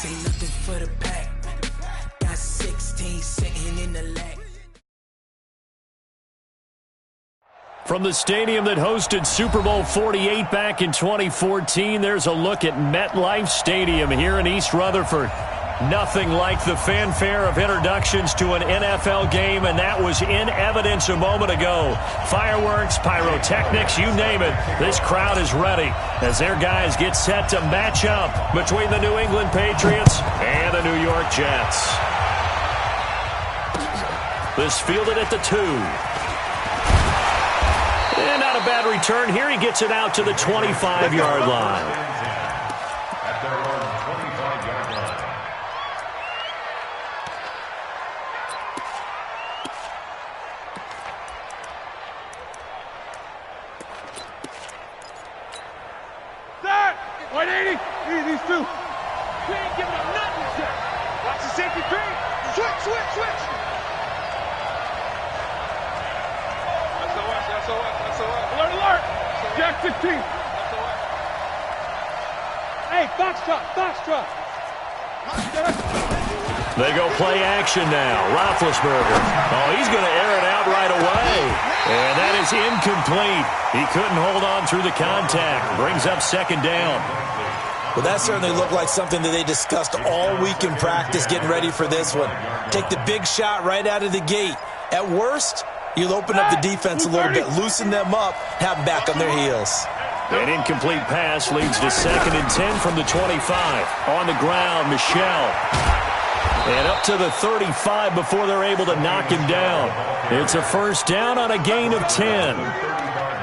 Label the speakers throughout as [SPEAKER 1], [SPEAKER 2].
[SPEAKER 1] This ain't nothing for the pack. Got 16 sitting in the lag.
[SPEAKER 2] From the stadium that hosted Super Bowl 48 back in 2014, there's a look at MetLife Stadium here in East Rutherford. Nothing like the fanfare of introductions to an NFL game, and that was in evidence a moment ago. Fireworks, pyrotechnics, you name it. This crowd is ready as their guys get set to match up between the New England Patriots and the New York Jets. This fielded at the 2. And not a bad return here. He gets it out to the 25-yard line.
[SPEAKER 3] These two. We ain't giving up nothing, sir. Watch the safety three. Switch. SOS. Alert. Jack 16. Hey, box truck.
[SPEAKER 2] They go play action now. Roethlisberger. Oh, he's going to air it out right away. And that is incomplete. He couldn't hold on through the contact. Brings up second down.
[SPEAKER 4] Well, that certainly looked like something that they discussed all week in practice getting ready for this one. Take the big shot right out of the gate. At worst, you'll open up the defense a little bit, loosen them up, have them back on their heels.
[SPEAKER 2] An incomplete pass leads to 2nd and 10 from the 25. On the ground, Michel. And up to the 35 before they're able to knock him down. It's a first down on a gain of 10.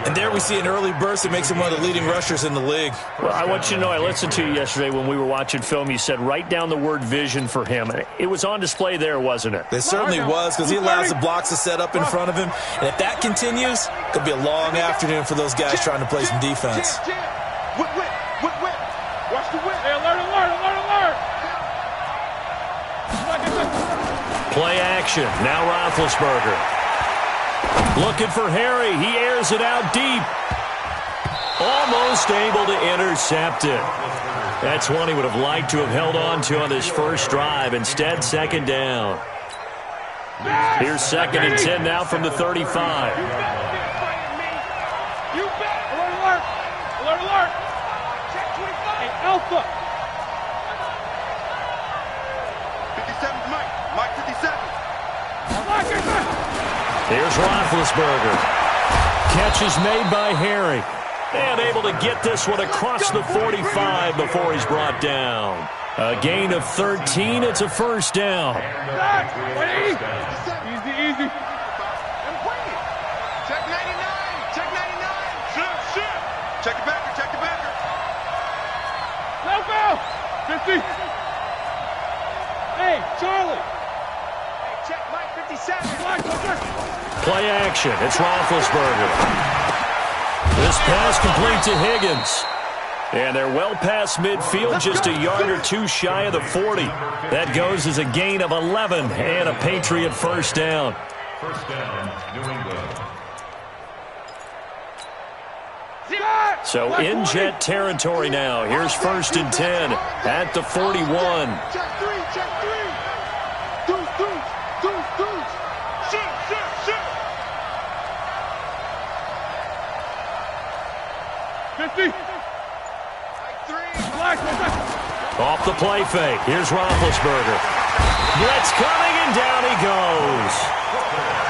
[SPEAKER 4] And there we see an early burst that makes him one of the leading rushers in the league.
[SPEAKER 2] Well, I want you to know, I listened to you yesterday when we were watching film. You said write down the word vision for him. It was on display there, wasn't it?
[SPEAKER 4] It certainly was, because he allows the blocks to set up in front of him. And if that continues, it could be a long afternoon for those guys trying to play some defense.
[SPEAKER 3] Whip. Watch the whip. Hey, alert.
[SPEAKER 2] Play action. Now Roethlisberger. Looking for Harry. He airs it out deep. Almost able to intercept it. That's one he would have liked to have held on to on this first drive. Instead, second down. Here's 2nd and 10 now from the 35.
[SPEAKER 3] You bet. Alert. Check 25. Hey, Alpha. 57's Mike 57.
[SPEAKER 2] Here's Roethlisberger. Catch is made by Harry. And able to get this one across the 45 before he's brought down. A gain of 13. It's a first down.
[SPEAKER 3] Easy. Check 99. Shit. Check the backer. No. 50. Hey, Charlie. Check Mike 57.
[SPEAKER 2] Play action. It's Roethlisberger. This pass complete to Higgins. And they're well past midfield, just a yard or two shy of the 40. That goes as a gain of 11 and a Patriot first down. New England. So in Jet territory now. Here's 1st and 10 at the 41.
[SPEAKER 3] Check 3.
[SPEAKER 2] Off the play fake. Here's Roethlisberger. Blitz coming, and down he goes.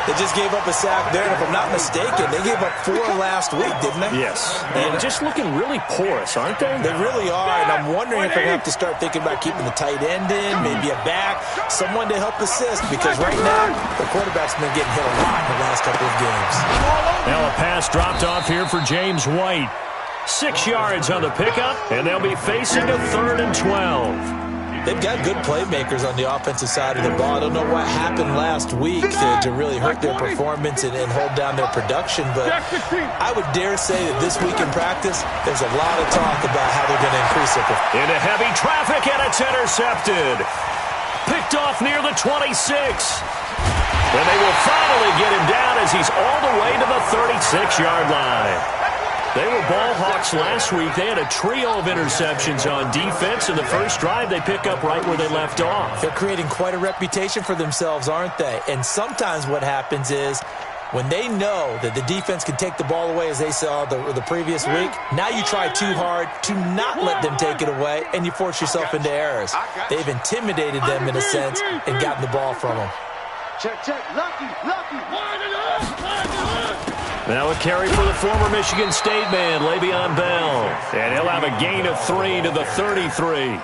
[SPEAKER 4] They just gave up a sack there, and if I'm not mistaken, they gave up 4 last week, didn't they?
[SPEAKER 2] Yes. And just looking really porous, aren't they?
[SPEAKER 4] They really are, and I'm wondering if they're going to have to start thinking about keeping the tight end in, maybe a back, someone to help assist, because right now, the quarterback's been getting hit a lot in the last couple of games.
[SPEAKER 2] Now a pass dropped off here for James White. 6 yards on the pickup, and they'll be facing a 3rd and 12.
[SPEAKER 4] They've got good playmakers on the offensive side of the ball. I don't know what happened last week to really hurt their performance and hold down their production, but I would dare say that this week in practice, there's a lot of talk about how they're going to increase their performance.
[SPEAKER 2] Into heavy traffic, and it's intercepted. Picked off near the 26. And they will finally get him down as he's all the way to the 36-yard line. They were ball hawks last week. They had a trio of interceptions on defense. In the first drive, they pick up right where they left off.
[SPEAKER 4] They're creating quite a reputation for themselves, aren't they? And sometimes what happens is when they know that the defense can take the ball away, as they saw the previous week, now you try too hard to not let them take it away, and you force yourself into errors. They've intimidated them in a sense and gotten the ball from them.
[SPEAKER 3] Check, check. Lucky.
[SPEAKER 2] Now a carry for the former Michigan State man, Le'Veon Bell. And he'll have a gain of 3 to the 33.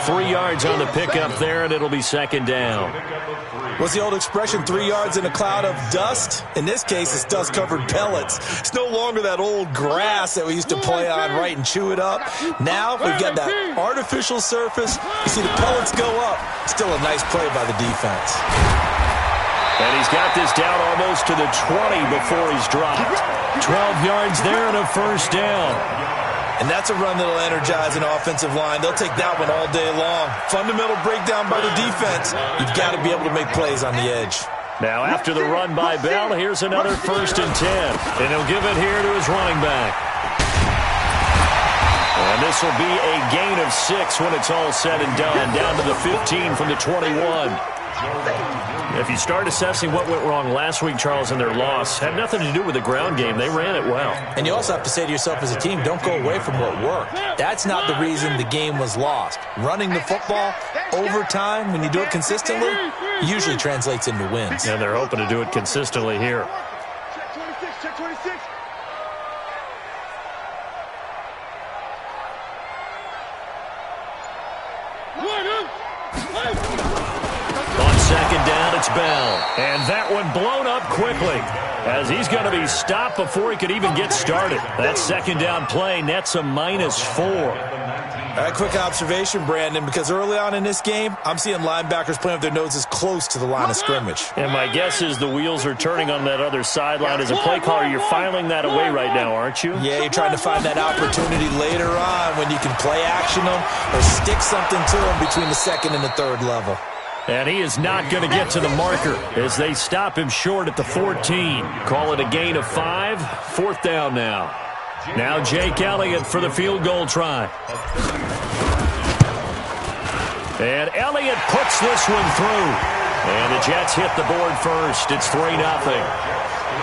[SPEAKER 2] 3 yards on the pickup there, and it'll be second down.
[SPEAKER 4] What's the old expression, 3 yards in a cloud of dust? In this case, it's dust-covered pellets. It's no longer that old grass that we used to play on, right, and chew it up. Now we've got that artificial surface. You see the pellets go up. Still a nice play by the defense.
[SPEAKER 2] And he's got this down almost to the 20 before he's dropped. 12 yards there and a first down.
[SPEAKER 4] And that's a run that'll energize an offensive line. They'll take that one all day long. Fundamental breakdown by the defense. You've got to be able to make plays on the edge.
[SPEAKER 2] Now after the run by Bell, here's another 1st and 10. And he'll give it here to his running back. And this will be a gain of 6 when it's all said and done. Down to the 15 from the 21. If you start assessing what went wrong last week, Charles, in their loss, had nothing to do with the ground game. They ran it well.
[SPEAKER 4] And you also have to say to yourself as a team, don't go away from what worked. That's not the reason the game was lost. Running the football over time, when you do it consistently, usually translates into wins.
[SPEAKER 2] And they're hoping to do it consistently here.
[SPEAKER 3] Check 26.
[SPEAKER 2] On second down, it's Bell. And that one blown up quickly as he's going to be stopped before he could even get started. That second down play nets a -4.
[SPEAKER 4] Quick observation, Brandon, because early on in this game, I'm seeing linebackers playing with their noses close to the line of scrimmage.
[SPEAKER 2] And my guess is the wheels are turning on that other sideline. As a play caller, you're filing that away right now, aren't you?
[SPEAKER 4] Yeah, you're trying to find that opportunity later on when you can play action them or stick something to them between the second and the third level.
[SPEAKER 2] And he is not going to get to the marker as they stop him short at the 14. Call it a gain of 5. 4th down now. Now Jake Elliott for the field goal try. And Elliott puts this one through. And the Jets hit the board first. It's 3-0.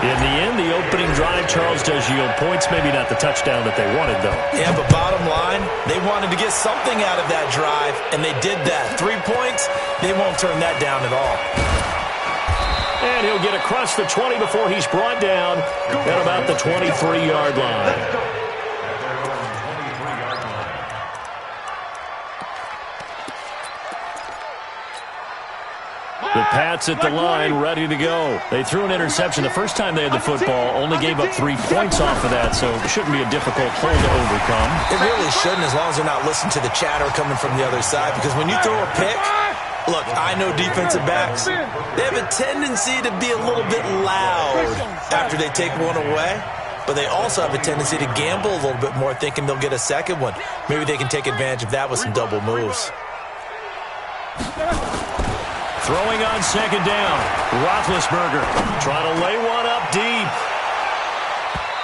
[SPEAKER 2] In the end, the opening drive, Charles, does yield points. Maybe not the touchdown that they wanted, though.
[SPEAKER 4] Yeah, but bottom line, they wanted to get something out of that drive, and they did that. 3 points, they won't turn that down at all.
[SPEAKER 2] And he'll get across the 20 before he's brought down at about the 23-yard line. The Pats at the line, ready to go. They threw an interception the first time they had the football, only gave up 3 points off of that, so it shouldn't be a difficult hole to overcome.
[SPEAKER 4] It really shouldn't, as long as they're not listening to the chatter coming from the other side, because when you throw a pick, look, I know defensive backs, they have a tendency to be a little bit loud after they take one away, but they also have a tendency to gamble a little bit more, thinking they'll get a second one. Maybe they can take advantage of that with some double moves.
[SPEAKER 2] Throwing on second down. Roethlisberger trying to lay one up deep.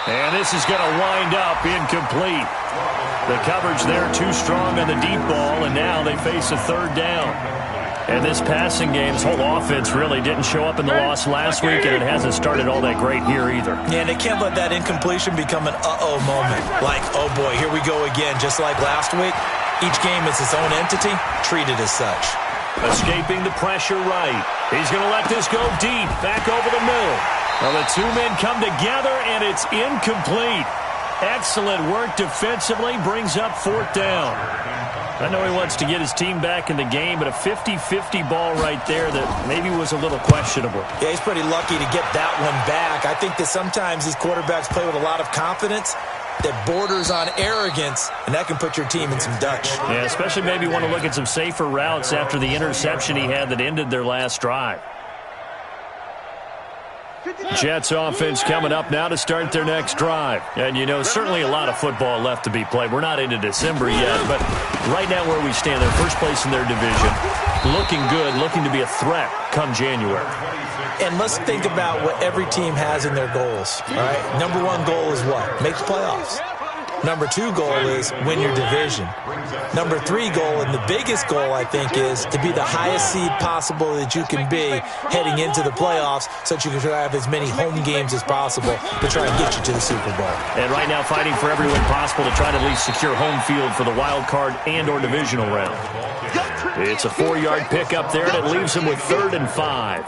[SPEAKER 2] And this is going to wind up incomplete. The coverage there too strong on the deep ball, and now they face a 3rd down. And this passing game, this whole offense really didn't show up in the loss last week, and it hasn't started all that great here either.
[SPEAKER 4] Yeah, and they can't let that incompletion become an uh-oh moment. Like, oh boy, here we go again, just like last week. Each game is its own entity, treated as such.
[SPEAKER 2] Escaping the pressure right. He's going to let this go deep, back over the middle. Well, the 2 men come together, and it's incomplete. Excellent work defensively, brings up 4th down. I know he wants to get his team back in the game, but a 50-50 ball right there that maybe was a little questionable.
[SPEAKER 4] Yeah, he's pretty lucky to get that one back. I think that sometimes these quarterbacks play with a lot of confidence that borders on arrogance, and that can put your team in some Dutch.
[SPEAKER 2] Yeah, especially maybe want to look at some safer routes after the interception he had that ended their last drive. Jets offense coming up now to start their next drive. And, you know, certainly a lot of football left to be played. We're not into December yet, but right now where we stand, they're first place in their division. Looking good, looking to be a threat come January.
[SPEAKER 4] And let's think about what every team has in their goals, all right? Number one goal is what? Make the playoffs. Number two goal is win your division. Number three goal, and the biggest goal, I think, is to be the highest seed possible that you can be heading into the playoffs so that you can have as many home games as possible to try and get you to the Super Bowl.
[SPEAKER 2] And right now fighting for every win possible to try to at least secure home field for the wild card and or divisional round. It's a 4-yard pickup there, and it leaves him with 3rd and 5.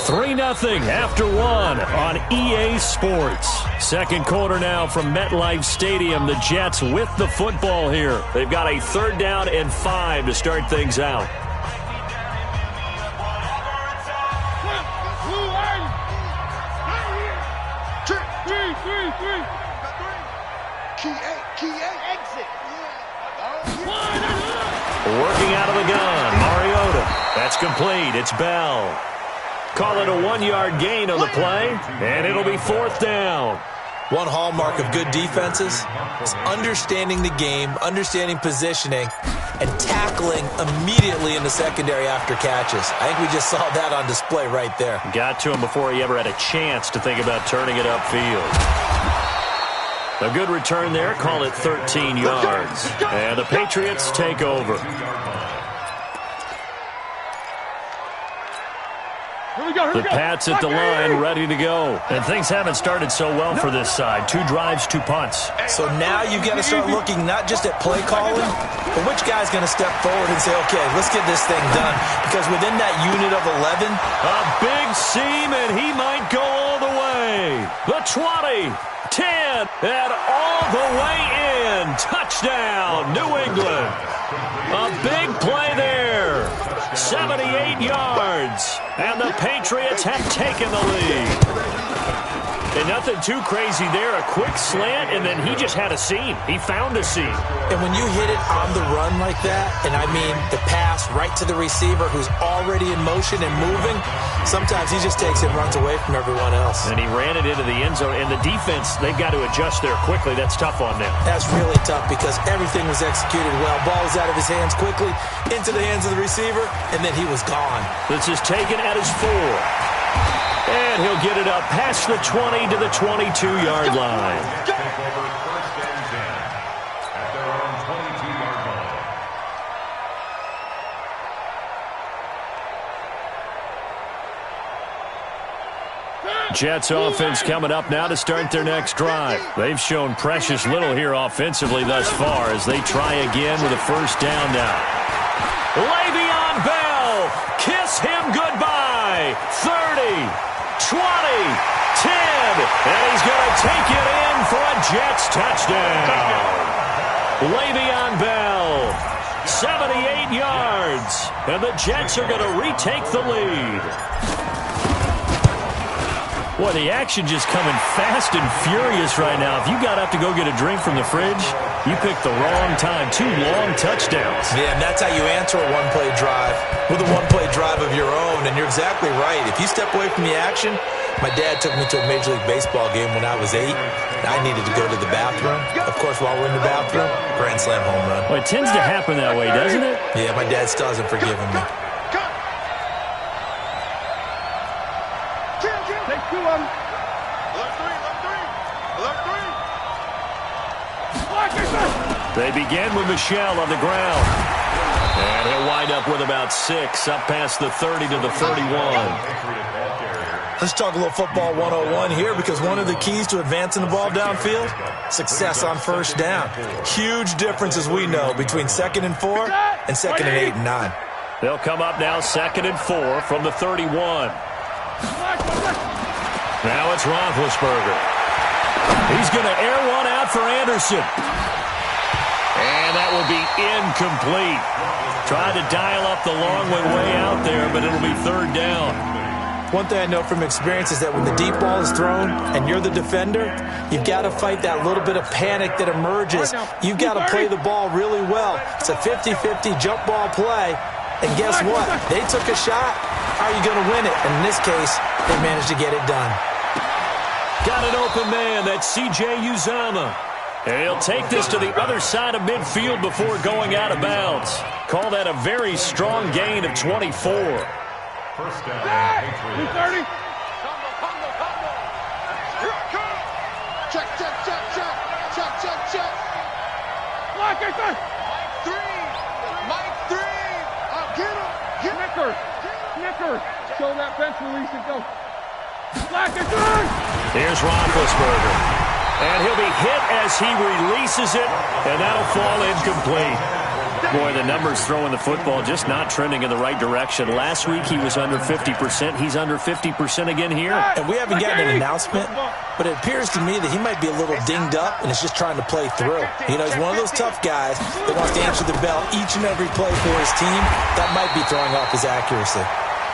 [SPEAKER 2] 3-0 after 1 on EA Sports. Second quarter now from MetLife Stadium. The Jets with the football here. They've got a 3rd down and 5 to start things out. Working out of the gun, Mariota. That's complete. It's Bell. Call it a 1-yard gain on the play, and it'll be 4th down.
[SPEAKER 4] One hallmark of good defenses is understanding the game, understanding positioning, and tackling immediately in the secondary after catches. I think we just saw that on display right there.
[SPEAKER 2] Got to him before he ever had a chance to think about turning it upfield. A good return there. Call it 13 yards. And the Patriots take over. The Pats at the line, ready to go. And things haven't started so well for this side. 2 drives, 2 punts.
[SPEAKER 4] So now you've got to start looking not just at play calling, but which guy's going to step forward and say, okay, let's get this thing done. Because within that unit of 11,
[SPEAKER 2] a big seam, and he might go all the way. The 20, 10, and all the way in. Touchdown, New England. A big play there. 78 yards. And the Patriots have taken the lead. And nothing too crazy there. A quick slant, and then he just had a seam. He found a seam.
[SPEAKER 4] And when you hit it on the run like that, and I mean the pass right to the receiver who's already in motion and moving, sometimes he just takes it and runs away from everyone else.
[SPEAKER 2] And he ran it into the end zone. And the defense, they've got to adjust there quickly. That's tough on them.
[SPEAKER 4] That's really tough because everything was executed well. Ball was out of his hands quickly, into the hands of the receiver, and then he was gone.
[SPEAKER 2] This is taken at his 4. And he'll get it up past the 20 to the 22-yard line. Jets offense coming up now to start their next drive. They've shown precious little here offensively thus far as they try again with a 1st down now. Le'Veon Bell, kiss him goodbye. 30. 20, 10, and he's going to take it in for a Jets touchdown. Le'Veon Bell, 78 yards, and the Jets are going to retake the lead. Boy, the action just coming fast and furious right now. If you got up to go get a drink from the fridge, you picked the wrong time. 2 long touchdowns.
[SPEAKER 4] Yeah, and that's how you answer a one-play drive with a one-play drive of your own. And you're exactly right. If you step away from the action, my dad took me to a Major League Baseball game when I was 8. And I needed to go to the bathroom. Of course, while we're in the bathroom, grand slam home run.
[SPEAKER 2] Well, it tends to happen that way, doesn't it?
[SPEAKER 4] Yeah, my dad still hasn't forgiven me.
[SPEAKER 2] They begin with Michel on the ground. And he'll wind up with about 6, up past the 30 to the 31.
[SPEAKER 4] Let's talk a little football 101 here because one of the keys to advancing the ball downfield, success on 1st down. Huge difference, as we know, between 2nd and 4 and 2nd and 8 and 9.
[SPEAKER 2] They'll come up now 2nd and 4 from the 31. Now it's Roethlisberger. He's going to air one out for Anderson. And that will be incomplete. Tried to dial up the long one way out there, but it'll be 3rd down.
[SPEAKER 4] One thing I know from experience is that when the deep ball is thrown and you're the defender, you've got to fight that little bit of panic that emerges. You've got to play the ball really well. It's a 50-50 jump ball play. And guess what? They took a shot. Are you going to win it? And in this case, they managed to get it done.
[SPEAKER 2] Got an open man. That's C.J. Uzomah. And he'll take this to the other side of midfield before going out of bounds. Call that a very strong gain of 24.
[SPEAKER 5] First down, Patriots.
[SPEAKER 3] 30. Combo. Check. Lock it, sir. Mike 3. Get him. Snickers. Show that bench release and go. Lock it, sir.
[SPEAKER 2] Here's Roethlisberger. And he'll be hit as he releases it, and that'll fall incomplete. Boy, the numbers throwing the football just not trending in the right direction. Last week he was under 50%. He's under 50% again here.
[SPEAKER 4] And we haven't gotten an announcement, but it appears to me that he might be a little dinged up and is just trying to play through. You know, he's one of those tough guys that wants to answer the bell each and every play for his team. That might be throwing off his accuracy.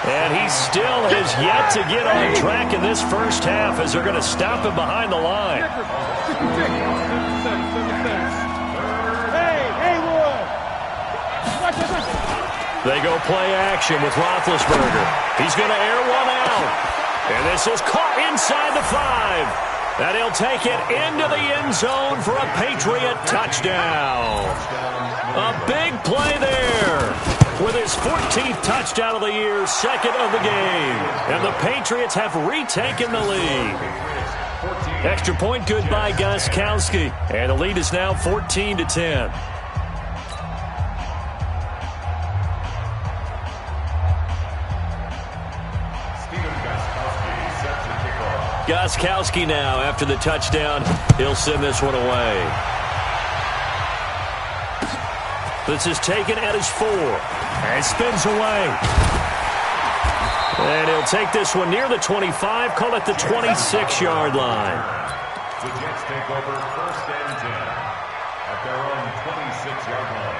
[SPEAKER 2] And he still has yet to get on track in this first half as they're going to stop him behind the line. They go play action with Roethlisberger. He's going to air one out. And this is caught inside the 5. And he'll take it into the end zone for a Patriot touchdown. A big play there. With his 14th touchdown of the year, second of the game. And the Patriots have retaken the lead. Extra point good by Gostkowski. And the lead is now 14-10. Gostkowski now after the touchdown. He'll send this one away. This is taken at his 4. And spins away. And he'll take this one near the 25. Call it the 26-yard line.
[SPEAKER 5] The Jets take over first and 10 at their own 26-yard line.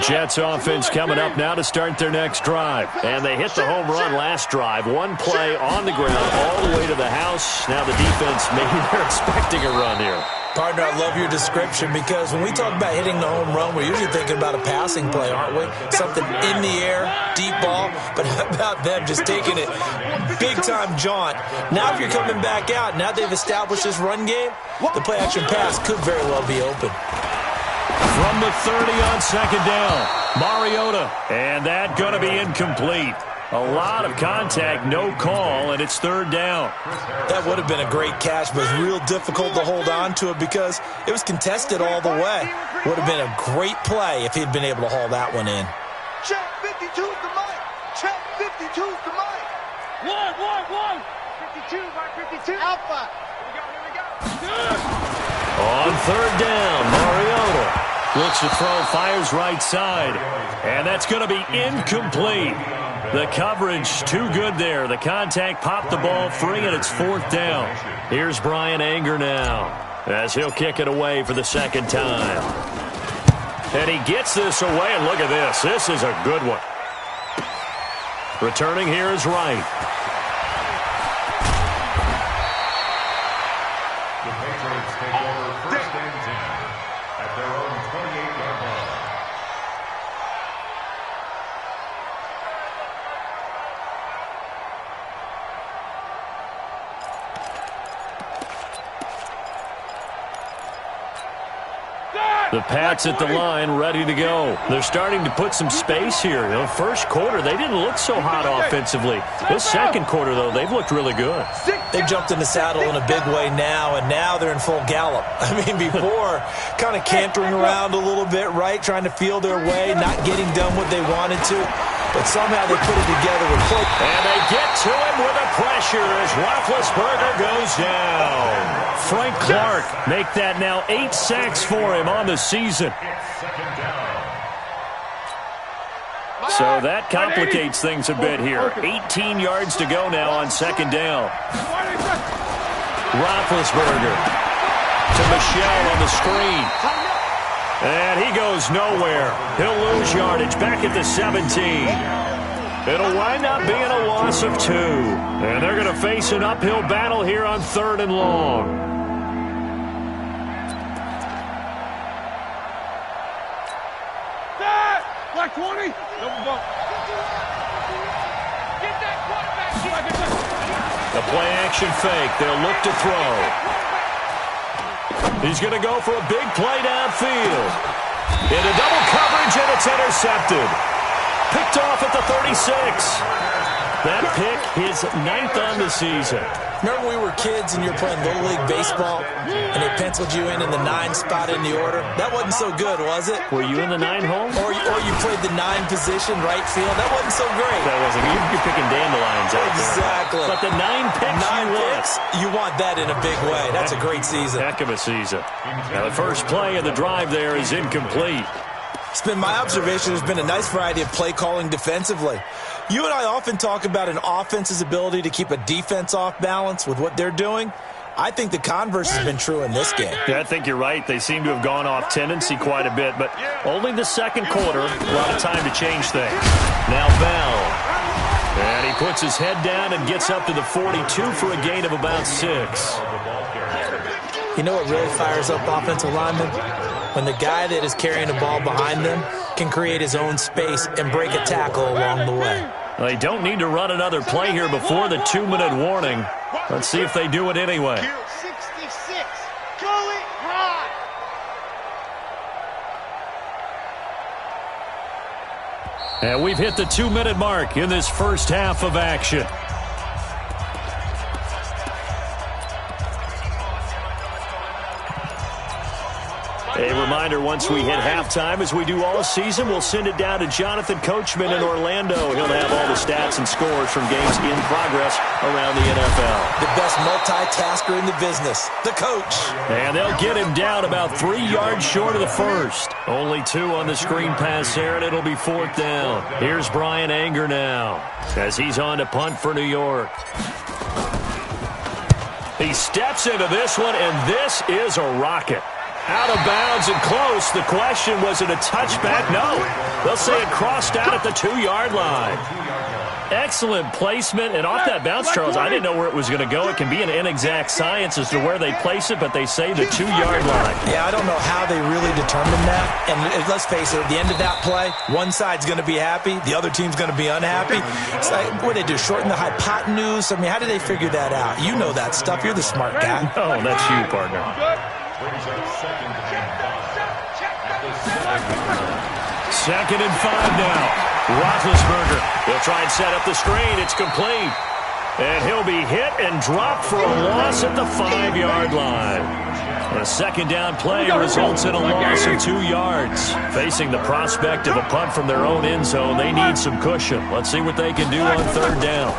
[SPEAKER 2] Jets offense coming up now to start their next drive. And they hit the home run last drive. One play on the ground all the way to the house. Now the defense, maybe they're expecting a run here.
[SPEAKER 4] Partner, I love your description because when we talk about hitting the home run, we're usually thinking about a passing play, aren't we? Something in the air, deep ball. But how about them just taking it big-time jaunt? Now if you're coming back out, now they've established this run game, the play-action pass could very well be open.
[SPEAKER 2] From the 30 on second down, Mariota. And that going to be incomplete. A lot of contact, no call, and it's third down.
[SPEAKER 4] That would have been a great catch, but it's real difficult to hold on to it because it was contested all the way. Would have been a great play if he'd been able to haul that one in.
[SPEAKER 3] Check 52's the mic. Check 52's the mic. One. 52 by 52. Alpha. Here we go.
[SPEAKER 2] On third down, Mariota looks to throw, fires right side, and that's going to be incomplete. The coverage too good there. The contact popped the ball free, and it's fourth down. Here's Brian Anger now as he'll kick it away for the second time. And he gets this away, and look at this. This is a good one. Returning here is Wright.
[SPEAKER 5] The Patriots take over first and 10 at their own 28-yard line.
[SPEAKER 2] The Pats at the line, ready to go. They're starting to put some space here. The first quarter, they didn't look so hot offensively. This second quarter, though, they've looked really good.
[SPEAKER 4] They've jumped in the saddle in a big way now, and now they're in full gallop. I mean, before, kind of cantering around a little bit, right, trying to feel their way, not getting done what they wanted to. But somehow they put it together with play.
[SPEAKER 2] And they get to him with the pressure as Roethlisberger goes down. Frank Clark make that now 8 sacks for him on the season. So that complicates things a bit here. 18 yards to go now on second down. Roethlisberger to Michelle on the screen. And he goes nowhere. He'll lose yardage back at the 17. It'll wind up being a loss of 2. And they're going to face an uphill battle here on third and long.
[SPEAKER 3] Black 20. Double bump. Get that quarterback.
[SPEAKER 2] The play action fake. They'll look to throw. He's going to go for a big play downfield. Into double coverage, and it's intercepted. Picked off at the 36. That pick, his 9th on the season.
[SPEAKER 4] Remember we were kids and you were playing Little League Baseball and they penciled you in the 9 spot in the order? That wasn't so good, was it?
[SPEAKER 2] Were you in the 9 hole?
[SPEAKER 4] Or you played the 9 position, right field? That wasn't so great.
[SPEAKER 2] That wasn't. You're picking dandelions out there.
[SPEAKER 4] Exactly.
[SPEAKER 2] But the 9 picks
[SPEAKER 4] 9 picks, you want that in a big way. That's a great season.
[SPEAKER 2] Heck of a season. Now the first play of the drive there is incomplete.
[SPEAKER 4] It's been my observation there's been a nice variety of play calling defensively. You and I often talk about an offense's ability to keep a defense off balance with what they're doing. I think the converse has been true in this game.
[SPEAKER 2] Yeah, I think you're right. They seem to have gone off tendency quite a bit, but only the second quarter, a lot of time to change things. Now Bell. And he puts his head down and gets up to the 42 for a gain of about 6.
[SPEAKER 4] You know what really fires up offensive linemen? When the guy that is carrying the ball behind them can create his own space and break a tackle along the way.
[SPEAKER 2] Well, they don't need to run another play here before the 2-minute warning. Let's see if they do it anyway.
[SPEAKER 3] 66. Going high.
[SPEAKER 2] And we've hit the 2-minute mark in this first half of action. A reminder, once we hit halftime, as we do all season, we'll send it down to Jonathan Coachman in Orlando. He'll have all the stats and scores from games in progress around the NFL.
[SPEAKER 4] The best multitasker in the business, the coach.
[SPEAKER 2] And they'll get him down about 3 yards short of the first. Only 2 on the screen pass there, and it'll be 4th down. Here's Brian Anger now as he's on to punt for New York. He steps into this one, and this is a rocket. Out of bounds and close. The question, was it a touchback? No. They'll say it crossed out at the 2-yard line. Excellent placement. And off that bounce, Charles, I didn't know where it was going to go. It can be an inexact science as to where they place it, but they say the 2-yard line.
[SPEAKER 4] Yeah, I don't know how they really determined that. And let's face it, at the end of that play, one side's going to be happy, the other team's going to be unhappy. It's like, what did they do, shorten the hypotenuse? I mean, how did they figure that out? You know that stuff. You're the smart guy.
[SPEAKER 2] Oh, that's you, partner. Second and 5 now. Roethlisberger. He'll try and set up the screen. It's complete. And he'll be hit and dropped for a loss at the 5-yard line. A second down play results in a loss of 2 yards. Facing the prospect of a punt from their own end zone, they need some cushion. Let's see what they can do on 3rd down.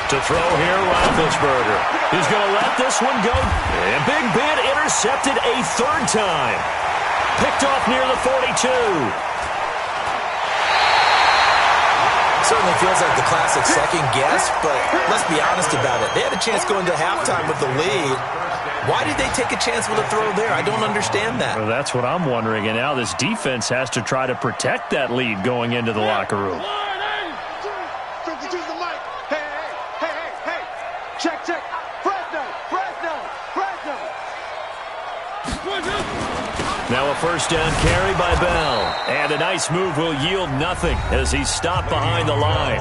[SPEAKER 2] To throw here, Roethlisberger. He's going to let this one go. And Big Ben intercepted a 3rd time. Picked off near the 42.
[SPEAKER 4] Certainly feels like the classic second guess, but let's be honest about it. They had a chance going to halftime with the lead. Why did they take a chance with a throw there? I don't understand that.
[SPEAKER 2] Well, that's what I'm wondering. And now this defense has to try to protect that lead going into the locker room.
[SPEAKER 3] Check. Fresno.
[SPEAKER 2] Now a first down carry by Bell. And a nice move will yield nothing as he's stopped behind the line.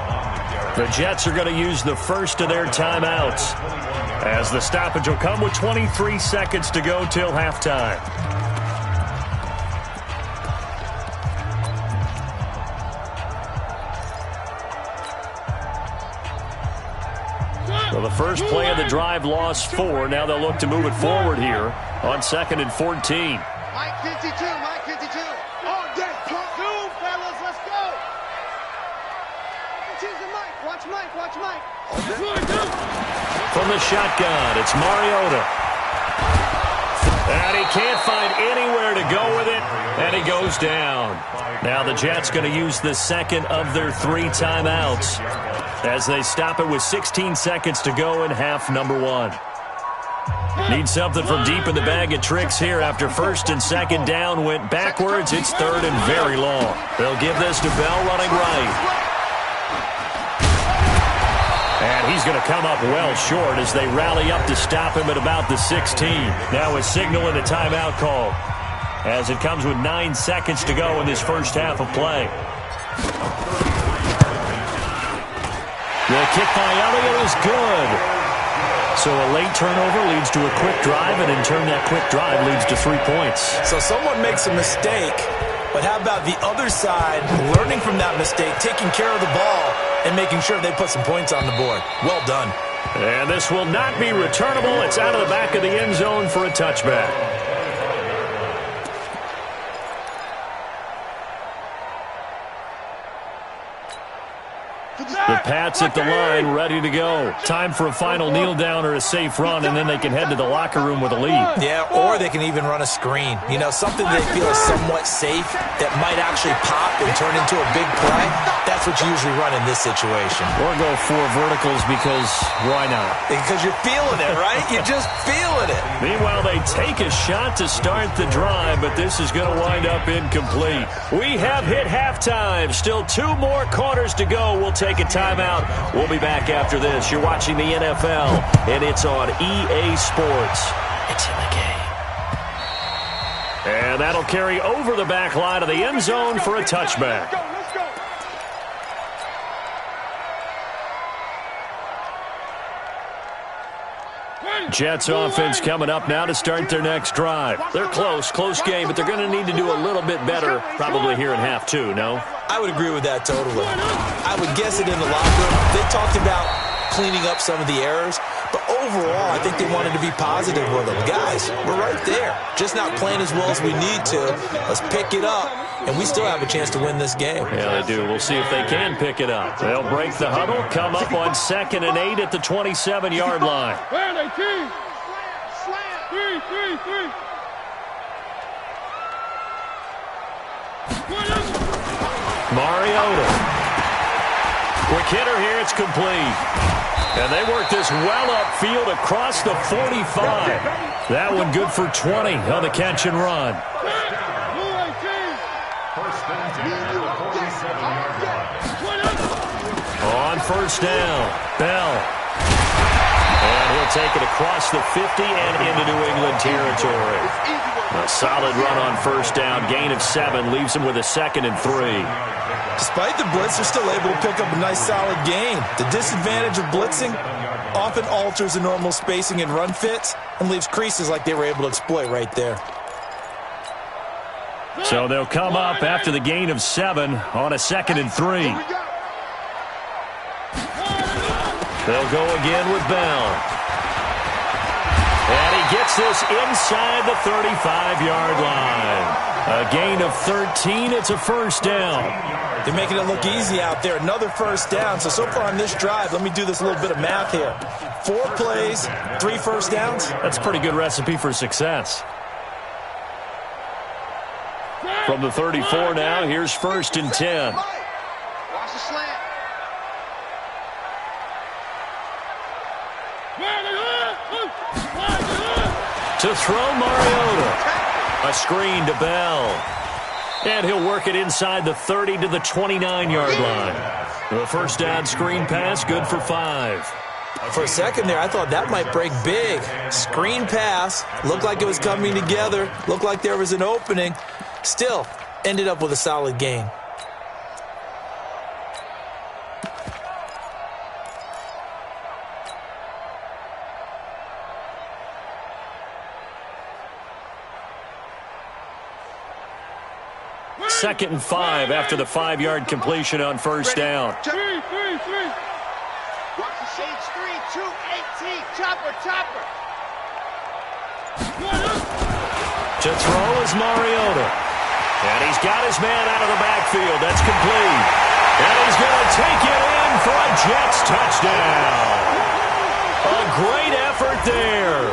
[SPEAKER 2] The Jets are going to use the first of their timeouts, as the stoppage will come with 23 seconds to go till halftime. Well, the first play of the drive lost 4. Now they'll look to move it forward here on 2nd and 14.
[SPEAKER 3] Mike 52. All day. 2, fellas, let's go. Choose the Mike. Watch Mike.
[SPEAKER 2] From the shotgun, it's Mariota. And he can't find anywhere to go with it, and he goes down. Now the Jets going to use the second of their 3 timeouts as they stop it with 16 seconds to go in half number 1. Need something from deep in the bag of tricks here after 1st and 2nd down went backwards. It's 3rd and very long. They'll give this to Bell running right. And he's going to come up well short as they rally up to stop him at about the 16. Now a signal and a timeout call as it comes with 9 seconds to go in this first half of play. The kick by Elliott is good. So a late turnover leads to a quick drive, and in turn that quick drive leads to 3 points.
[SPEAKER 4] So someone makes a mistake, But how about the other side, learning from that mistake, taking care of the ball, and making sure they put some points on the board? Well done.
[SPEAKER 2] And this will not be returnable. It's out of the back of the end zone for a touchback. The Pats at the line, ready to go. Time for a final kneel down or a safe run, and then they can head to the locker room with a lead.
[SPEAKER 4] Yeah, or they can even run a screen. You know, something they feel is somewhat safe that might actually pop and turn into a big play. That's what you usually run in this situation.
[SPEAKER 2] Or go 4 verticals because why not?
[SPEAKER 4] Because you're feeling it, right? You're just feeling it.
[SPEAKER 2] Meanwhile, they take a shot to start the drive, but this is going to wind up incomplete. We have hit halftime. Still 2 more quarters to go. We'll take a timeout. We'll be back after this. You're watching the NFL, and it's on EA Sports. It's in the game. And that'll carry over the back line of the end zone for a touchback. Jets offense coming up now to start their next drive. They're close game, but they're going to need to do a little bit better probably here in half 2, no?
[SPEAKER 4] I would agree with that totally. I would guess it in the locker room. They talked about cleaning up some of the errors, but overall, I think they wanted to be positive with them. Guys, we're right there. Just not playing as well as we need to. Let's pick it up, and we still have a chance to win this game.
[SPEAKER 2] Yeah, they do. We'll see if they can pick it up. They'll break the huddle, come up on 2nd and 8 at the 27-yard line.
[SPEAKER 3] Where are they, team? Three.
[SPEAKER 2] Mariota. Quick hitter here. It's complete. And they work this well upfield across the 45. That one good for 20 on the catch and run. On first down, Bell. And he'll take it across the 50 and into New England territory. A solid run on first down. Gain of 7 leaves him with a 2nd and 3.
[SPEAKER 4] Despite the blitz, they're still able to pick up a nice solid gain. The disadvantage of blitzing often alters the normal spacing and run fits and leaves creases like they were able to exploit right there.
[SPEAKER 2] So they'll come up after the gain of 7 on a 2nd and 3. They'll go again with Bell. And he gets this inside the 35-yard line. A gain of 13. It's a first down.
[SPEAKER 4] They're making it look easy out there. Another first down. So far on this drive, let me do this little bit of math here. 4 plays, 3 first downs.
[SPEAKER 2] That's a pretty good recipe for success. From the 34 now, here's 1st and 10.
[SPEAKER 3] Watch the slant.
[SPEAKER 2] To throw Mariota. A screen to Bell. And he'll work it inside the 30 to the 29-yard line. The first down screen pass, good for 5.
[SPEAKER 4] For a second there, I thought that might break big. Screen pass, looked like it was coming together, looked like there was an opening. Still, ended up with a solid gain.
[SPEAKER 2] Second and 5 after the 5-yard completion on first down.
[SPEAKER 3] Three. Watch the shades. 3, 2, 18. Chopper.
[SPEAKER 2] To throw is Mariota. And he's got his man out of the backfield. That's complete. And he's going to take it in for a Jets touchdown. A great effort there.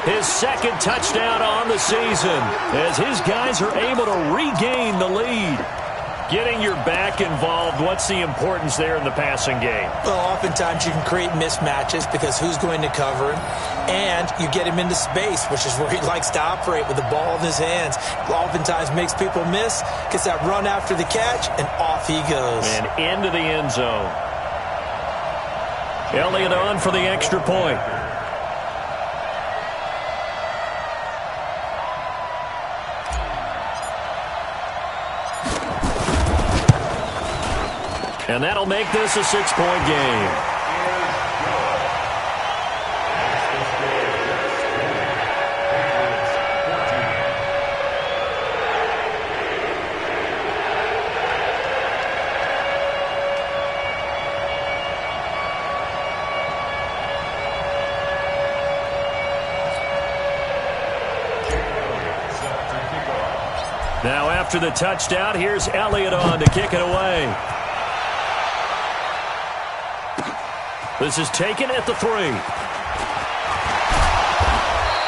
[SPEAKER 2] His 2nd touchdown on the season as his guys are able to regain the lead. Getting your back involved, what's the importance there in the passing game?
[SPEAKER 4] Well, oftentimes you can create mismatches because who's going to cover him, and you get him into space, which is where he likes to operate with the ball in his hands. Oftentimes makes people miss, gets that run after the catch, and off he goes.
[SPEAKER 2] And into the end zone. Elliott on for the extra point. And that'll make this a 6-point game. Now after the touchdown, here's Elliott on to kick it away. This is taken at the 3.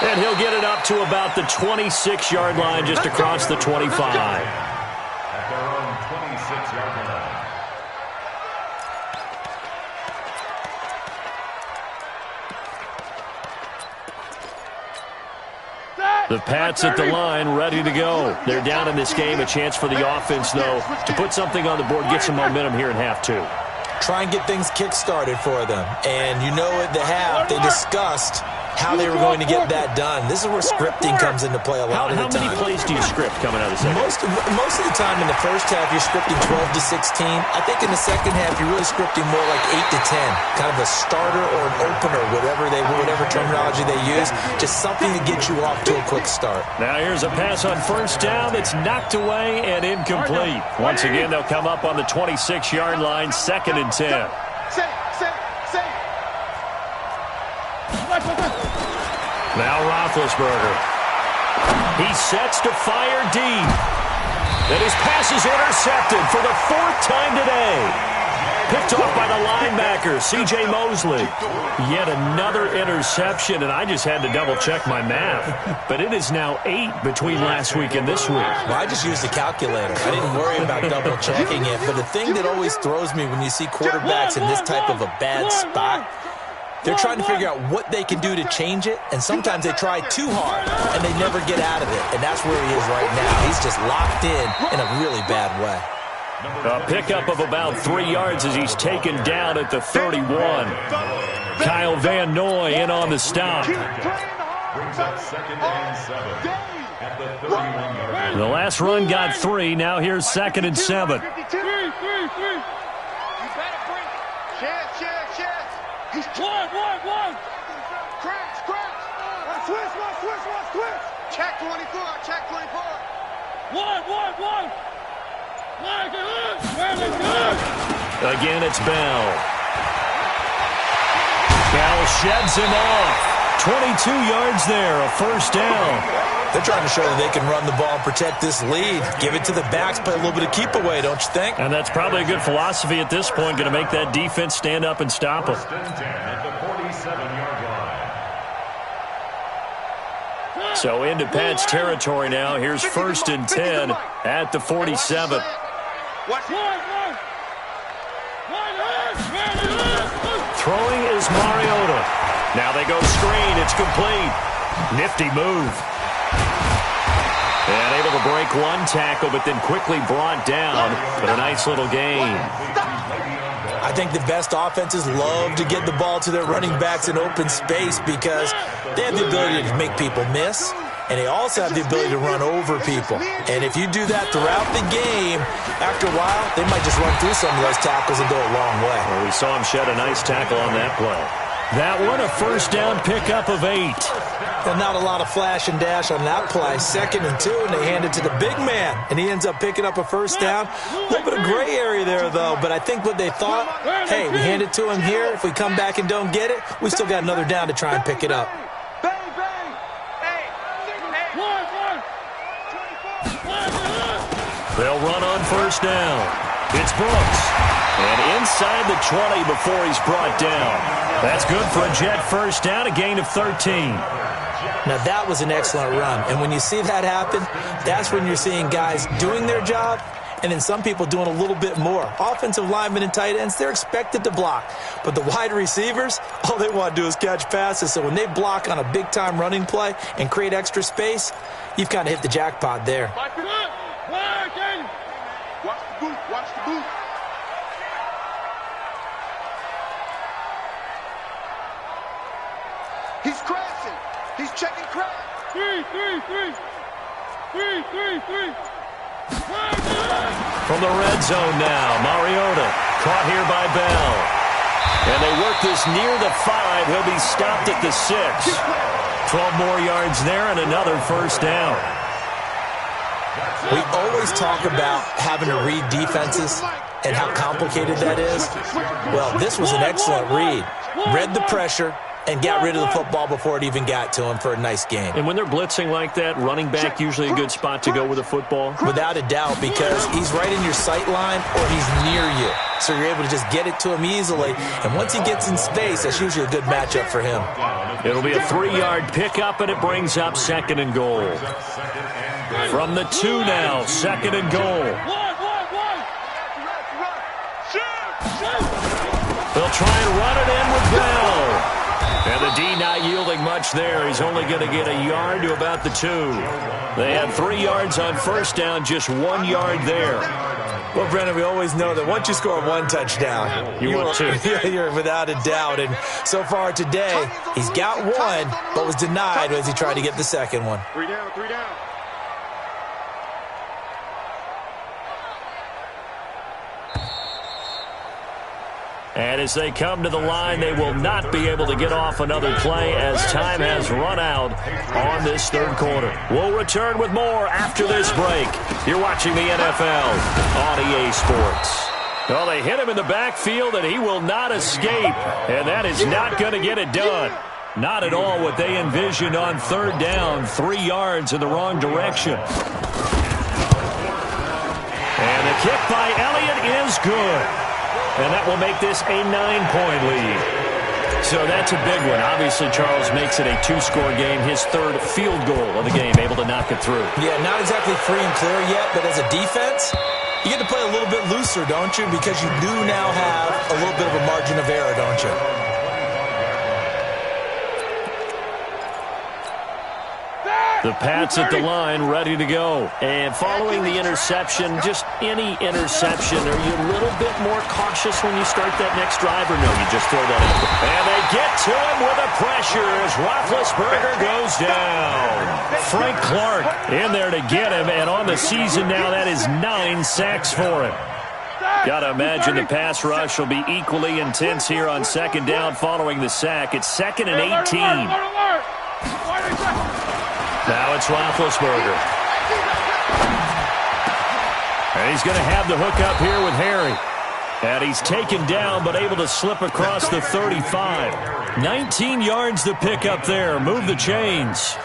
[SPEAKER 2] And he'll get it up to about the 26-yard line, just across the 25.
[SPEAKER 5] At their own 26-yard line.
[SPEAKER 2] The Pats at the line, ready to go. They're down in this game. A chance for the offense, though, to put something on the board, get some momentum here in half 2.
[SPEAKER 4] Try and get things kick-started for them. And you know at the half, they discussed how they were going to get that done. This is where scripting comes into play a lot of the time.
[SPEAKER 2] How many plays do you script coming out of the second?
[SPEAKER 4] Most of the time in the first half, you're scripting 12 to 16. I think in the second half, you're really scripting more like 8 to 10. Kind of a starter or an opener, whatever terminology they use. Just something to get you off to a quick start.
[SPEAKER 2] Now here's a pass on first down that's knocked away and incomplete. Once again, they'll come up on the 26-yard line, 2nd and 10. Now Roethlisberger. He sets to fire deep. And his pass is intercepted for the 4th time today. Picked off by the linebacker, C.J. Mosley. Yet another interception, and I just had to double-check my math. But it is now 8 between last week and this week.
[SPEAKER 4] Well, I just used the calculator. I didn't worry about double-checking it. But the thing that always throws me when you see quarterbacks in this type of a bad spot, they're trying to figure out what they can do to change it, and sometimes they try too hard, and they never get out of it. And that's where he is right now. He's just locked in a really bad way.
[SPEAKER 2] A pickup of about 3 yards as he's taken down at the 31. Kyle Van Noy in on the stop.
[SPEAKER 5] Brings up 2nd and 7 at the 31-yard line.
[SPEAKER 2] The last run got 3. Now here's 2nd and 7.
[SPEAKER 3] Check 24, check 24. One.
[SPEAKER 2] Again, it's Bell. Bell sheds him off. 22 yards there, a first down.
[SPEAKER 4] They're trying to show that they can run the ball and protect this lead. Give it to the backs, play a little bit of keep away, don't you think?
[SPEAKER 2] And that's probably a good philosophy at this point, going to make that defense stand up and stop them.
[SPEAKER 5] 1st and 10 at the 47-yard line.
[SPEAKER 2] So into Pats territory now. Here's 1st and 10 at the 47. Throwing is Mariota. Now they go screen. It's complete. Nifty move. And able to break one tackle, but then quickly brought down for a nice little gain.
[SPEAKER 4] I think the best offenses love to get the ball to their running backs in open space because they have the ability to make people miss, and they also have the ability to run over people. And if you do that throughout the game, after a while, they might just run through some of those tackles and go a long way.
[SPEAKER 2] Well, we saw him shed a nice tackle on that play. That one, a first down pickup of 8.
[SPEAKER 4] And not a lot of flash and dash on that play. 2nd and 2, and they hand it to the big man. And he ends up picking up a first down. A little bit of gray area there, though. But I think what they thought, hey, we hand it to him here. If we come back and don't get it, we still got another down to try and pick it up.
[SPEAKER 2] They'll run on first down. It's Brooks. And inside the 20 before he's brought down. That's good for a Jet first down, a gain of 13.
[SPEAKER 4] Now, that was an excellent run. And when you see that happen, that's when you're seeing guys doing their job and then some people doing a little bit more. Offensive linemen and tight ends, they're expected to block. But the wide receivers, all they want to do is catch passes. So when they block on a big-time running play and create extra space, you've kind of hit the jackpot there.
[SPEAKER 3] Watch the boot, watch the boot. He's crashing. He's checking crash. Three.
[SPEAKER 2] From the red zone now, Mariota caught here by Bell. And they work this near the 5. He'll be stopped at the 6. 12 more yards there and another first down.
[SPEAKER 4] We always talk about having to read defenses and how complicated that is. Well, this was an excellent read. Read the pressure, and got rid of the football before it even got to him for a nice gain.
[SPEAKER 2] And when they're blitzing like that, running back usually a good spot to go with the football?
[SPEAKER 4] Without a doubt, because he's right in your sight line or he's near you. So you're able to just get it to him easily. And once he gets in space, that's usually a good matchup for him.
[SPEAKER 2] It'll be a 3-yard pickup, and it brings up 2nd and goal. From the 2 now, 2nd and goal. They'll try and run it in with Bell. And the D not yielding much there. He's only going to get a yard to about the 2. They had 3 yards on first down, just 1 yard there.
[SPEAKER 4] Well, Brennan, we always know that once you score 1 touchdown,
[SPEAKER 2] you want 2.
[SPEAKER 4] You're without a doubt. And so far today, he's got 1, but was denied as he tried to get the second one.
[SPEAKER 3] 3 down, 3 down.
[SPEAKER 2] And as they come to the line, they will not be able to get off another play as time has run out on this 3rd quarter. We'll return with more after this break. You're watching the NFL on EA Sports. Well, they hit him in the backfield, and he will not escape. And that is not going to get it done. Not at all what they envisioned on 3rd down, 3 yards in the wrong direction. And the kick by Elliott is good. And that will make this a 9-point lead. So that's a big one. Obviously, Charles makes it a 2-score game. His 3rd field goal of the game, able to knock it through.
[SPEAKER 4] Yeah, not exactly free and clear yet, but as a defense, you get to play a little bit looser, don't you? Because you do now have a little bit of a margin of error, don't you?
[SPEAKER 2] The Pats at the line, ready to go. And following the interception, just any interception, are you a little bit more cautious when you start that next drive, or no, you just throw that in? And they get to him with a pressure as Roethlisberger goes down. Frank Clark in there to get him, and on the season now, that is 9 sacks for him. Got to imagine the pass rush will be equally intense here on 2nd down following the sack. It's 2nd and 18. Now it's Roethlisberger. And he's going to have the hook up here with Harry. And he's taken down but able to slip across the 35. 19 yards to pick up there. Move the chains.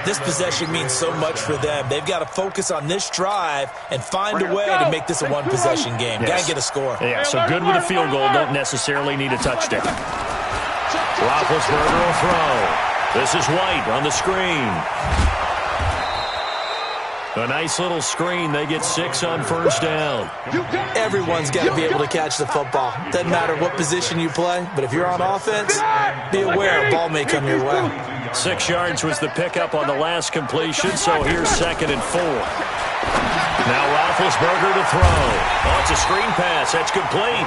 [SPEAKER 4] This possession means so much for them. They've got to focus on this drive and find a way to make this a 1-possession game. Got to get a score.
[SPEAKER 2] Yeah, so good with a field goal. Don't necessarily need a touchdown. Roethlisberger will throw. This is White on the screen. A nice little screen. They get 6 on first down.
[SPEAKER 4] Everyone's got to be able to catch the football. Doesn't matter what position you play, but if you're on offense, be aware a ball may come your way.
[SPEAKER 2] 6 yards was the pickup on the last completion, so here's 2nd and 4. Now Roethlisberger to throw. Oh, it's a screen pass. That's complete.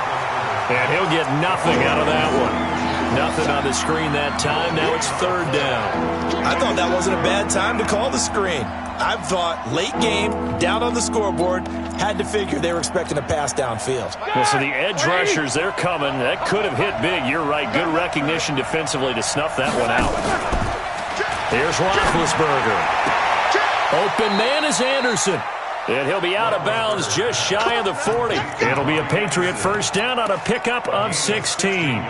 [SPEAKER 2] And he'll get nothing out of that one. Nothing on the screen that time. Now it's 3rd down.
[SPEAKER 4] I thought that wasn't a bad time to call the screen. I thought late game, down on the scoreboard, had to figure they were expecting a pass downfield.
[SPEAKER 2] Well, so the edge rushers, they're coming. That could have hit big. You're right. Good recognition defensively to snuff that one out. Here's Roethlisberger. Open man is Anderson. And he'll be out of bounds just shy of the 40. It'll be a Patriot first down on a pickup of 16.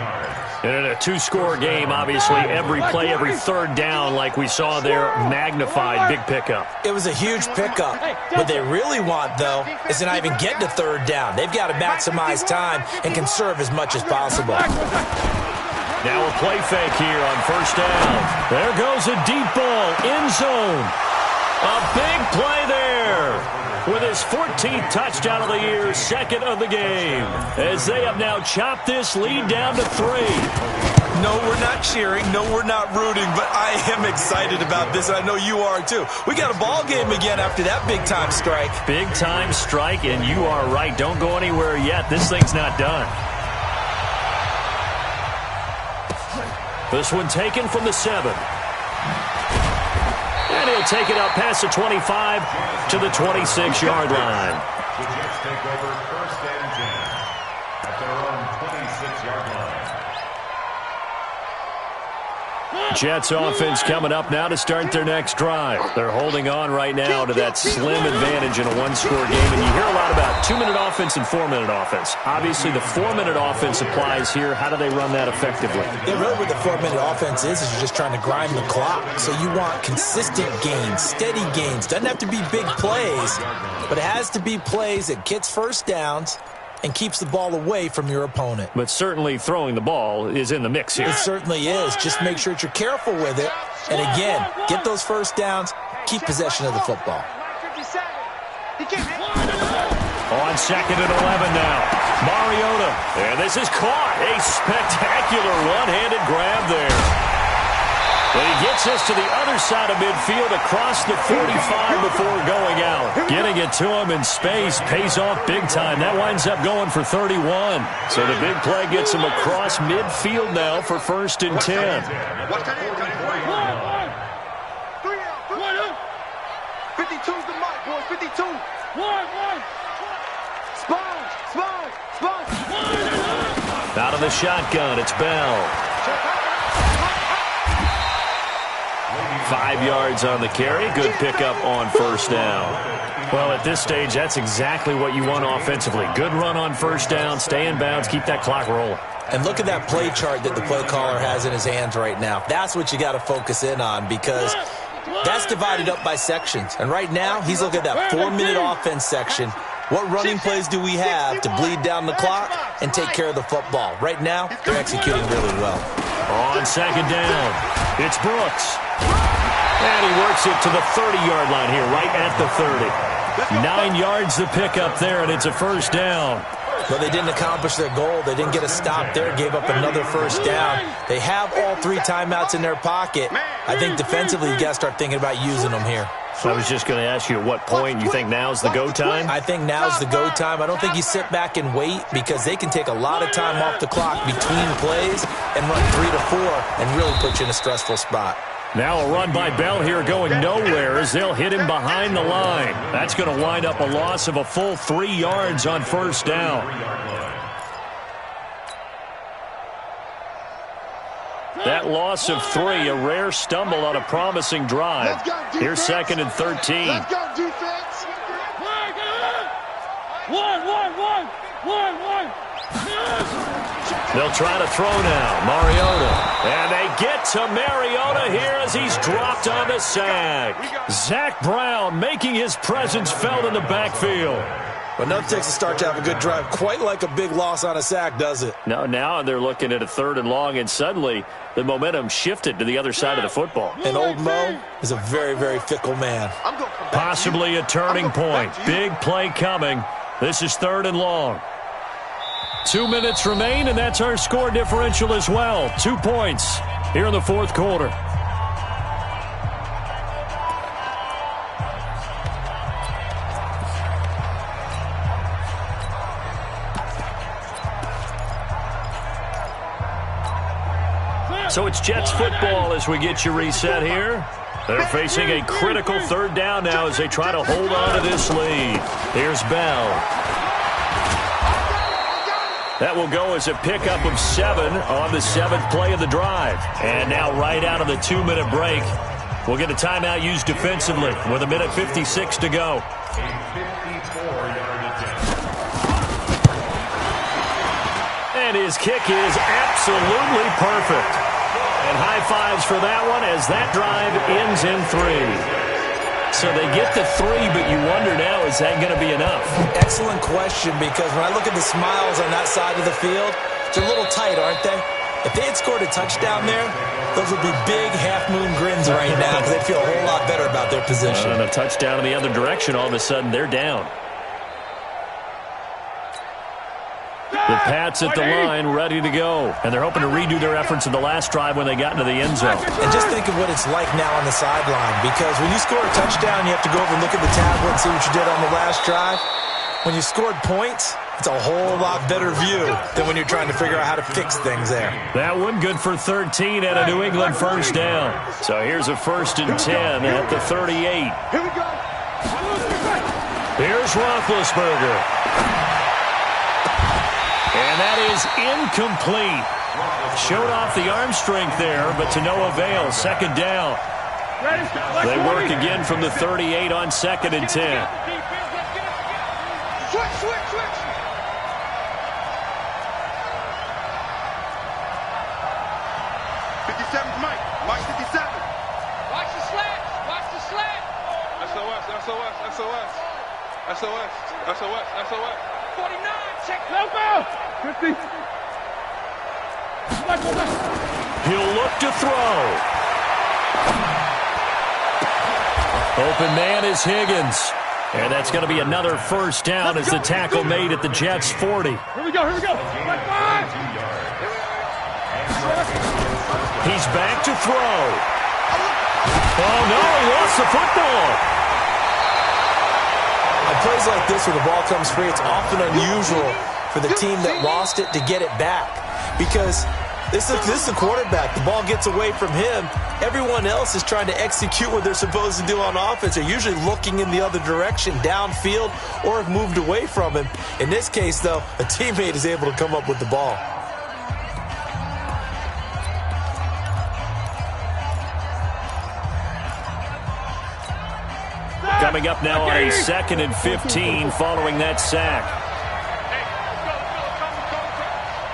[SPEAKER 2] And in a 2-score game, obviously, every play, every 3rd down, like we saw there, magnified, big pickup.
[SPEAKER 4] It was a huge pickup. What they really want, though, is to not even get to 3rd down. They've got to maximize time and conserve as much as possible.
[SPEAKER 2] Now a play fake here on first down. There goes a deep ball, end zone. A big play there. With his 14th touchdown of the year, 2nd of the game, as they have now chopped this lead down to 3.
[SPEAKER 4] No, we're not cheering. No, we're not rooting, but I am excited about this, and I know you are too. We got a ball game again after that big-time strike.
[SPEAKER 2] Big-time strike, and you are right. Don't go anywhere yet. This thing's not done. This one taken from the 7. And he'll take it up past the 25 to the 26-yard line.
[SPEAKER 5] The Jets take over 1st and 10 at their own 26-yard line.
[SPEAKER 2] Jets offense coming up now to start their next drive. They're holding on right now to that slim advantage in a one-score game. And you hear a lot about 2-minute offense and 4-minute offense. Obviously, the 4-minute offense applies here. How do they run that effectively?
[SPEAKER 4] Yeah, really what the 4-minute offense is you're just trying to grind the clock. So you want consistent gains, steady gains. Doesn't have to be big plays, but it has to be plays that gets first downs and keeps the ball away from your opponent.
[SPEAKER 2] But certainly throwing the ball is in the mix here.
[SPEAKER 4] It certainly is. Just make sure that you're careful with it. And again, get those first downs, keep possession of the football.
[SPEAKER 2] On 2nd and 11 now. Mariota. And this is caught. A spectacular one-handed grab there. But he gets us to the other side of midfield across the 45 before going out. Getting it to him in space pays off big time. That winds up going for 31. So the big play gets him across midfield now for 1st and 10.
[SPEAKER 3] 52's the mark, boys. 52. Sponge.
[SPEAKER 2] Out of the shotgun, it's Bell. 5 yards on the carry. Good pickup on 1st down. Well, at this stage, that's exactly what you want offensively. Good run on 1st down, stay in bounds, keep that clock rolling.
[SPEAKER 4] And look at that play chart that the play caller has in his hands right now. That's what you got to focus in on because that's divided up by sections. And right now, he's looking at that 4-minute offense section. What running plays do we have to bleed down the clock and take care of the football? Right now, they're executing really well.
[SPEAKER 2] On 2nd down, it's Brooks. And he works it to the 30-yard line here, right at the 30. 9 yards to pick up there, and it's a 1st down.
[SPEAKER 4] Well, they didn't accomplish their goal. They didn't get a stop there, gave up another 1st down. They have all 3 timeouts in their pocket. I think defensively you got to start thinking about using them here.
[SPEAKER 2] So I was just going to ask you at what point you think now's the go time?
[SPEAKER 4] I think now's the go time. I don't think you sit back and wait because they can take a lot of time off the clock between plays and run 3 to 4 and really put you in a stressful spot.
[SPEAKER 2] Now a run by Bell here going nowhere as they'll hit him behind the line. That's going to wind up a loss of a full 3 yards on 1st down. That loss of 3, a rare stumble on a promising drive. Here's 2nd and 13.
[SPEAKER 3] Let's go, defense. One.
[SPEAKER 2] They'll try to throw now. Mariota. And they get to Mariota here as he's dropped on the sack. Zach Brown making his presence felt in the backfield.
[SPEAKER 4] But nothing takes a start to have a good drive. Quite like a big loss on a sack, does it?
[SPEAKER 2] No, now they're looking at a 3rd and long, and suddenly the momentum shifted to the other side of the football.
[SPEAKER 4] And old Mo is a very, very fickle man.
[SPEAKER 2] Possibly a turning point. Big play coming. This is 3rd and long. 2 minutes remain, and that's our score differential as well. 2 points here in the 4th quarter. So it's Jets football as we get you reset here. They're facing a critical 3rd down now as they try to hold on to this lead. Here's Bell. That will go as a pickup of 7 on the 7th play of the drive. And now right out of the 2-minute break, we'll get a timeout used defensively with 1:56 to go. And his kick is absolutely perfect. And high fives for that one as that drive ends in 3. So they get the 3, but you wonder now, is that going to be enough?
[SPEAKER 4] Excellent question, because when I look at the smiles on that side of the field, they're a little tight, aren't they? If they had scored a touchdown there, those would be big half-moon grins right now because they'd feel a whole lot better about their position.
[SPEAKER 2] And a touchdown in the other direction, all of a sudden they're down. The Pats at the line, ready to go. And they're hoping to redo their efforts in the last drive when they got into the end zone.
[SPEAKER 4] And just think of what it's like now on the sideline. Because when you score a touchdown, you have to go over and look at the tablet and see what you did on the last drive. When you scored points, it's a whole lot better view than when you're trying to figure out how to fix things there.
[SPEAKER 2] That one good for 13 and a New England 1st down. So here's a 1st and 10 at the 38.
[SPEAKER 3] Here we go.
[SPEAKER 2] Here's Roethlisberger. And that is incomplete. Showed off the arm strength there, but to no avail. Second down. They work again from the 38 on 2nd and 10.
[SPEAKER 3] Switch. 57's Mike. Mike 57.
[SPEAKER 6] Watch the slant. SOS. 49. Check.
[SPEAKER 3] Help out. 50.
[SPEAKER 2] He'll look to throw. Open man is Higgins. And that's going to be another first down as the tackle made at the Jets' 40.
[SPEAKER 3] Here we go. Left 5.
[SPEAKER 2] He's back to throw. Oh, no, he lost the football.
[SPEAKER 4] On plays like this where the ball comes free, it's often unusual for the team that lost it to get it back. Because this is the quarterback. The ball gets away from him. Everyone else is trying to execute what they're supposed to do on offense. They're usually looking in the other direction, downfield, or have moved away from him. In this case, though, a teammate is able to come up with the ball.
[SPEAKER 2] Coming up now on a 2nd and 15 following that sack.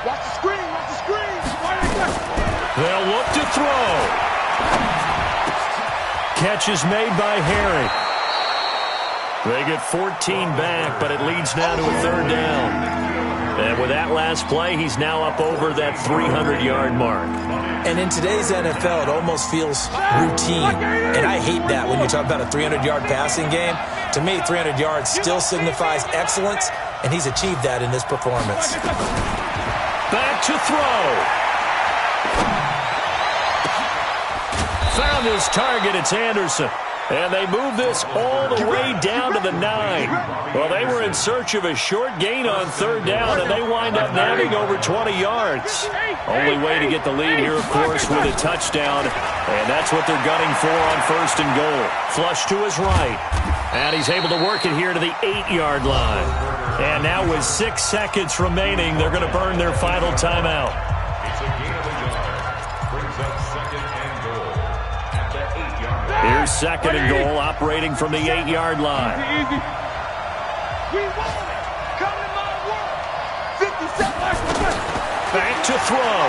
[SPEAKER 3] Watch the screen.
[SPEAKER 2] They'll look to throw. Catch is made by Harry. They get 14 back, but it leads now to a 3rd down. And with that last play, he's now up over that 300-yard mark.
[SPEAKER 4] And in today's NFL, it almost feels routine. And I hate that when you talk about a 300-yard passing game. To me, 300 yards still signifies excellence, and he's achieved that in this performance.
[SPEAKER 2] Back to throw. Found his target. It's Anderson. And they move this all the way down to the 9. Well, they were in search of a short gain on 3rd down, and they wind up nabbing over 20 yards. Only way to get the lead here, of course, with a touchdown. And that's what they're gunning for on 1st and goal. Flush to his right. And he's able to work it here to the 8-yard line. And now with 6 seconds remaining, they're going to burn their final timeout.
[SPEAKER 5] It's a gain of a yard. Brings up 2nd and goal at the 8-yard line.
[SPEAKER 2] Here's 2nd and goal, operating from the 8-yard line.
[SPEAKER 3] Easy. We want it. Come to my work. 50 seconds.
[SPEAKER 2] Back to throw.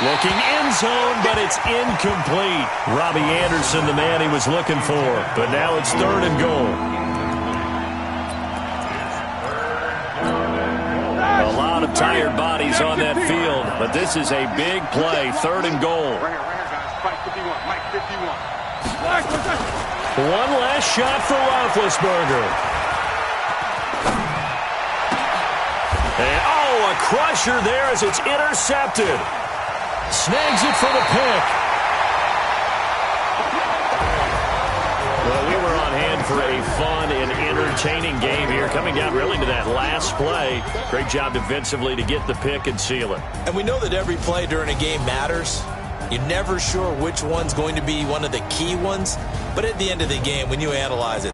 [SPEAKER 2] Looking end zone, but it's incomplete. Robbie Anderson, the man he was looking for. But now it's 3rd and goal. A lot of tired bodies on that field, but this is a big play. 3rd and goal.
[SPEAKER 3] Right here, guys. Mike 51.
[SPEAKER 2] One last shot for Roethlisberger. And, a crusher there as it's intercepted. Snags it for the pick. Well, we were on hand for a fun and entertaining game here, coming down really to that last play. Great job defensively to get the pick and seal it.
[SPEAKER 4] And we know that every play during a game matters. You're never sure which one's going to be one of the key ones. But at the end of the game, when you analyze it,